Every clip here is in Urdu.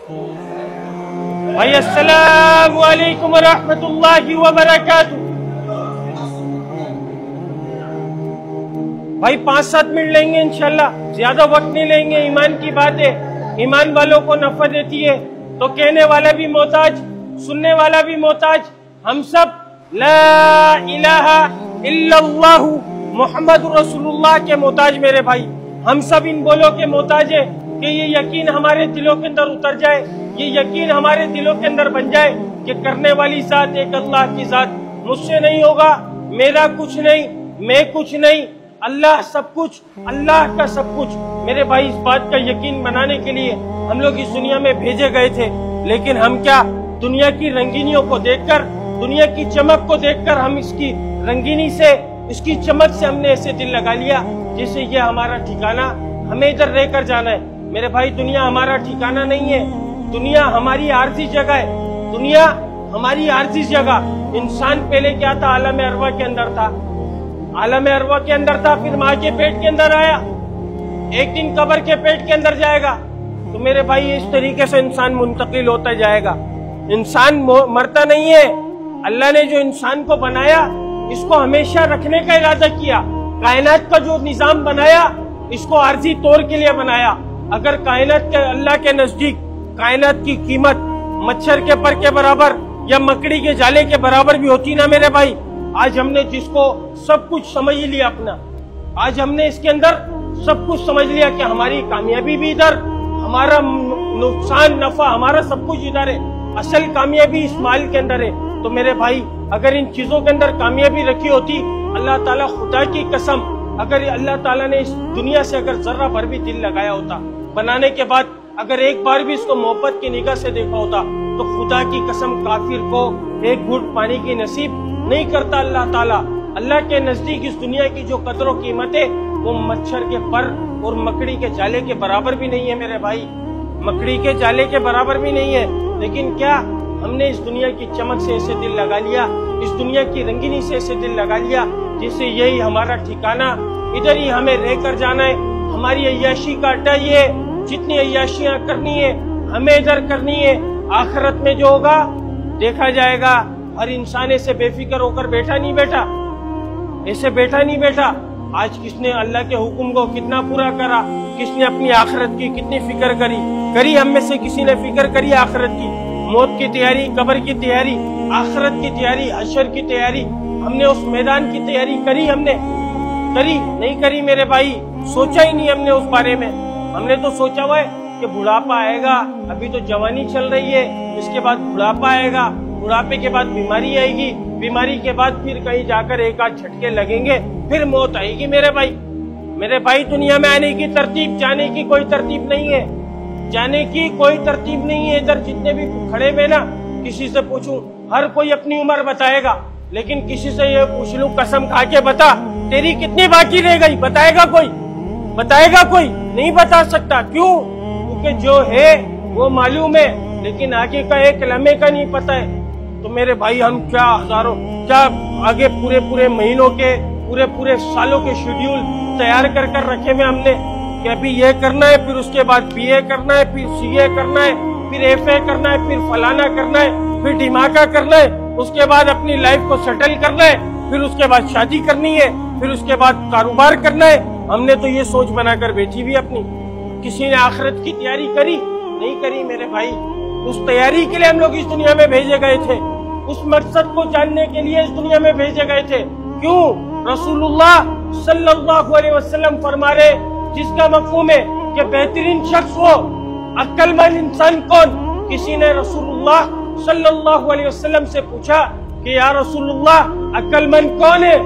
بھائی السلام علیکم ورحمۃ اللہ وبرکاتہ. بھائی 5-7 منٹ لیں گے انشاءاللہ، زیادہ وقت نہیں لیں گے. ایمان کی بات ہے، ایمان والوں کو نفع دیتی ہے تو کہنے والا بھی محتاج، سننے والا بھی محتاج. ہم سب لا الہ الا اللہ محمد رسول اللہ کے محتاج میرے بھائی. ہم سب ان بولوں کے محتاج ہیں کہ یہ یقین ہمارے دلوں کے اندر اتر جائے، یہ یقین ہمارے دلوں کے اندر بن جائے کہ کرنے والی ذات ایک اللہ کی ذات. مجھ سے نہیں ہوگا، میرا کچھ نہیں، میں کچھ نہیں، اللہ سب کچھ، اللہ کا سب کچھ. میرے بھائی اس بات کا یقین بنانے کے لیے ہم لوگ اس دنیا میں بھیجے گئے تھے. لیکن ہم کیا دنیا کی رنگینیوں کو دیکھ کر، دنیا کی چمک کو دیکھ کر ہم اس کی رنگینی سے، اس کی چمک سے ہم نے ایسے دل لگا لیا جیسے یہ ہمارا ٹھکانہ، ہمیں ادھر رہ کر جانا ہے. میرے بھائی دنیا ہمارا ٹھکانہ نہیں ہے، دنیا ہماری عارضی جگہ ہے. دنیا ہماری عارضی جگہ. انسان پہلے کیا تھا؟ عالم ارواح کے اندر تھا، عالم ارواح کے اندر تھا، پھر ماں کے پیٹ کے اندر آیا، ایک دن قبر کے پیٹ کے اندر جائے گا. تو میرے بھائی اس طریقے سے انسان منتقل ہوتا جائے گا. انسان مرتا نہیں ہے. اللہ نے جو انسان کو بنایا اس کو ہمیشہ رکھنے کا ارادہ کیا. کائنات کا جو نظام بنایا اس کو عارضی طور کے لیے بنایا. اگر کائنات کے اللہ کے نزدیک کائنات کی قیمت مچھر کے پر کے برابر یا مکڑی کے جالے کے برابر بھی ہوتی نا میرے بھائی، آج ہم نے جس کو سب کچھ سمجھ لیا اپنا، آج ہم نے اس کے اندر سب کچھ سمجھ لیا کہ ہماری کامیابی بھی ادھر، ہمارا نقصان نفع ہمارا سب کچھ ادھر ہے، اصل کامیابی اس مال کے اندر ہے. تو میرے بھائی اگر ان چیزوں کے اندر کامیابی رکھی ہوتی، اللہ تعالیٰ خدا کی قسم، اگر اللہ تعالیٰ نے اس دنیا سے اگر ذرہ بھر بھی دل لگایا ہوتا، بنانے کے بعد اگر ایک بار بھی اس کو محبت کی نگاہ سے دیکھا ہوتا، تو خدا کی قسم کافر کو ایک گھٹ پانی کی نصیب نہیں کرتا اللہ تعالیٰ. اللہ کے نزدیک اس دنیا کی جو قدر و قیمت ہے وہ مچھر کے پر اور مکڑی کے جالے کے برابر بھی نہیں ہے میرے بھائی، مکڑی کے جالے کے برابر بھی نہیں ہے. لیکن کیا ہم نے اس دنیا کی چمک سے ایسے دل لگا لیا، اس دنیا کی رنگینی سے ایسے دل لگا لیا جسے یہی ہمارا ٹھکانہ، ادھر ہی ہمیں رہ کر جانا ہے. ہماری عیاشی کا اڈا یہ ہے، جتنی عیاشیاں کرنی ہے ہمیں ادھر کرنی ہے. آخرت میں جو ہوگا دیکھا جائے گا. ہر انسان ایسے بے فکر ہو کر بیٹھا نہیں بیٹھا، ایسے بیٹھا نہیں بیٹھا. آج کس نے اللہ کے حکم کو کتنا پورا کرا، کس نے اپنی آخرت کی کتنی فکر کری. ہم میں سے کسی نے فکر کری آخرت کی؟ موت کی تیاری، قبر کی تیاری، آخرت کی تیاری، حشر کی تیاری، ہم نے اس میدان کی تیاری کری؟ ہم نے کری نہیں کری میرے بھائی؟ سوچا ہی نہیں ہم نے اس بارے میں. ہم نے تو سوچا ہوا ہے کہ بڑھاپا آئے گا، ابھی تو جوانی چل رہی ہے، اس کے بعد بڑھاپا آئے گا، بڑھاپے کے بعد بیماری آئے گی، بیماری کے بعد پھر کہیں جا کر ایک آدھ جھٹکے لگیں گے، پھر موت آئے گی. میرے بھائی دنیا میں آنے کی ترتیب، جانے کی کوئی ترتیب نہیں ہے، جانے کی کوئی ترتیب نہیں ہے. ادھر جتنے بھی کھڑے ہوئے نا، کسی سے پوچھوں ہر کوئی اپنی عمر بتائے گا، لیکن کسی سے یہ پوچھ لوں قسم کھا کے بتا تیری کتنی باقی رہ گئی، بتائے گا کوئی؟ بتائے گا کوئی؟ نہیں بتا سکتا. کیوں؟ کیونکہ جو ہے وہ معلوم ہے لیکن آگے کا ایک لمحے کا نہیں پتا ہے. تو میرے بھائی ہم کیا ہزاروں، کیا آگے پورے مہینوں کے، پورے سالوں کے شیڈیول تیار کر رکھے ہوئے ہم نے کہ ابھی یہ کرنا ہے، پھر اس کے بعد بی اے کرنا ہے، پھر سی اے کرنا ہے، پھر ایف اے کرنا ہے، پھر فلانا کرنا ہے، پھر ڈھماکہ کرنا ہے، اس کے بعد اپنی لائف کو سیٹل کرنا ہے، پھر اس کے بعد شادی کرنی ہے، پھر اس کے بعد کاروبار کرنا ہے. ہم نے تو یہ سوچ بنا کر بیٹھی بھی اپنی. کسی نے آخرت کی تیاری کری؟ نہیں کری میرے بھائی. اس تیاری کے لیے ہم لوگ اس دنیا میں بھیجے گئے تھے، اس مقصد کو جاننے کے لیے اس دنیا میں بھیجے گئے تھے. کیوں؟ رسول اللہ صلی اللہ علیہ وسلم فرما رہے جس کا مفہوم ہے کہ بہترین شخص ہو، عقل مند انسان کون؟ کسی نے رسول اللہ صلی اللہ علیہ وسلم سے پوچھا کہ یا رسول اللہ عقل مند کون ہے؟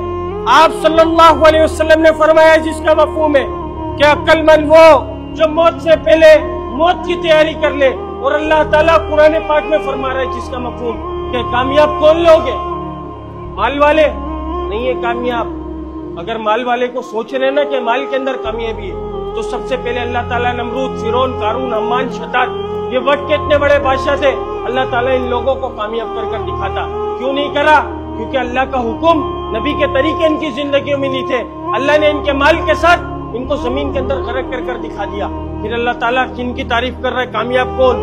آپ صلی اللہ علیہ وسلم نے فرمایا جس کا مفہوم ہے کہ عقل مند وہ جو موت سے پہلے موت کی تیاری کر لے. اور اللہ تعالیٰ قرآن پاک میں فرما رہا ہے جس کا مفہوم کہ کامیاب کون لوگ ہیں؟ مال والے نہیں ہے کامیاب. اگر مال والے کو سوچ رہے نا کہ مال کے اندر کامیابی ہے تو سب سے پہلے اللہ تعالیٰ نمرود، فرعون، قارون، حمان، شداد، یہ وقت کے اتنے بڑے بادشاہ تھے، اللہ تعالیٰ ان لوگوں کو کامیاب کر دکھاتا. کیوں نہیں کرا؟ کیونکہ اللہ کا حکم، نبی کے طریقے ان کی زندگیوں میں نہیں تھے. اللہ نے ان کے مال کے ساتھ ان کو زمین کے اندر غرق کر دکھا دیا. پھر اللہ تعالیٰ کن کی تعریف کر رہا ہے؟ کامیاب کون؟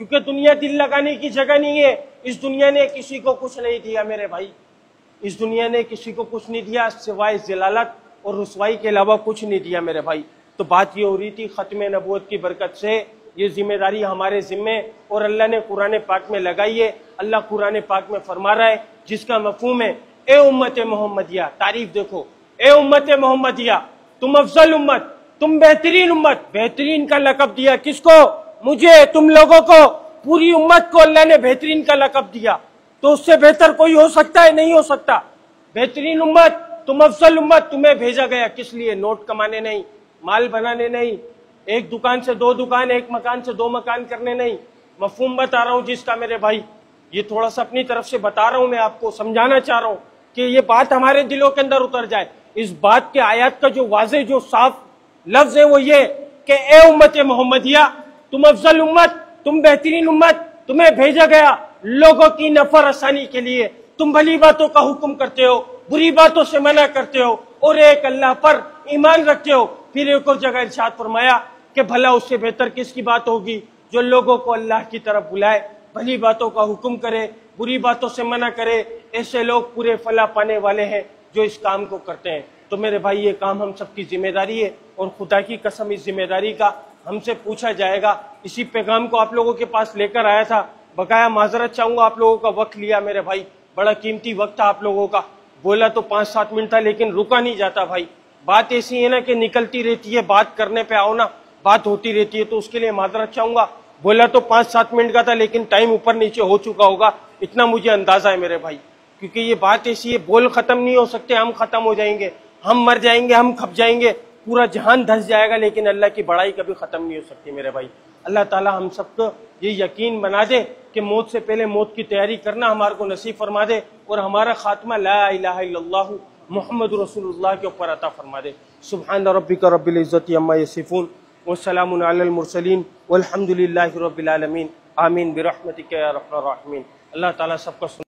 کیونکہ دنیا دل لگانے کی جگہ نہیں ہے. اس دنیا نے کسی کو کچھ نہیں دیا میرے بھائی, اس دنیا نے کسی کو کچھ نہیں دیا سوائے ذلالت اور رسوائی کے علاوہ کچھ نہیں دیا میرے بھائی. تو بات یہ ہو رہی تھی ختم نبوت کی برکت سے یہ ذمہ داری ہمارے ذمے اور اللہ نے قرآن پاک میں لگائی ہے. اللہ قرآن پاک میں فرما رہا ہے جس کا مفہوم ہے اے امت محمدیہ, تعریف دیکھو, اے امت محمدیہ تم افضل امت, تم بہترین امت. بہترین کا لقب دیا کس کو؟ مجھے, تم لوگوں کو, پوری امت کو اللہ نے بہترین کا لقب دیا. تو اس سے بہتر کوئی ہو سکتا ہے؟ نہیں ہو سکتا. بہترین امت, تم افضل امت. تمہیں بھیجا گیا کس لیے؟ نوٹ کمانے نہیں, مال بنانے نہیں, ایک دکان سے دو دکان, ایک مکان سے دو مکان کرنے نہیں. مفہوم بتا رہا ہوں جس کا میرے بھائی, یہ تھوڑا سا اپنی طرف سے بتا رہا ہوں, میں آپ کو سمجھانا چاہ رہا ہوں کہ یہ بات ہمارے دلوں کے اندر اتر جائے. اس بات کے آیات کا جو واضح جو صاف لفظ ہے وہ یہ کہ اے امت محمدیہ تم افضل امت, تم بہترین امت, تمہیں بھیجا گیا لوگوں کی نفع رسانی کے لیے. تم بھلی باتوں کا حکم کرتے ہو, بری باتوں سے منع کرتے ہو اور ایک اللہ پر ایمان رکھتے ہو. پھر ایک اور جگہ ارشاد فرمایا کہ بھلا اس سے بہتر کس کی بات ہوگی جو لوگوں کو اللہ کی طرف بلائے, بھلی باتوں کا حکم کرے, بری باتوں سے منع کرے. ایسے لوگ پورے فلاح پانے والے ہیں جو اس کام کو کرتے ہیں. تو میرے بھائی یہ کام ہم سب کی ذمہ داری ہے اور خدا کی قسم اس ذمہ داری کا ہم سے پوچھا جائے گا. اسی پیغام کو آپ لوگوں کے پاس لے کر آیا تھا. بقایا معذرت چاہوں گا, آپ لوگوں کا وقت لیا میرے بھائی, بڑا قیمتی وقت تھا آپ لوگوں کا. بولا تو 5-7 منٹ تھا لیکن رکا نہیں جاتا بھائی. بات ایسی ہے نا کہ نکلتی رہتی ہے, بات کرنے پہ آؤ نا بات ہوتی رہتی ہے, تو اس کے لیے معذرت چاہوں گا. بولا تو 5-7 منٹ کا تھا لیکن ٹائم اوپر نیچے ہو چکا ہوگا, اتنا مجھے اندازہ ہے میرے بھائی. کیونکہ یہ بات ایسی ہے, بول ختم نہیں ہو سکتے, ہم ختم ہو جائیں گے, ہم مر جائیں گے, ہم کھپ جائیں گے, پورا جہان دھس جائے گا, لیکن اللہ کی بڑائی کبھی ختم نہیں ہو سکتی میرے بھائی. اللہ تعالی ہم سب کو یہ یقین بنا دے کہ موت سے پہلے موت کی تیاری کرنا ہمارے کو نصیب فرما دے اور ہمارا خاتمہ لا الہ الا اللہ محمد رسول اللہ کے اوپر عطا فرما دے. سبحان ربک رب العزت عما یصفون والسلام علی المرسلین والحمد للہ رب العالمین. آمین برحمتک یا ارحم الراحمین. اللہ تعالیٰ سب کا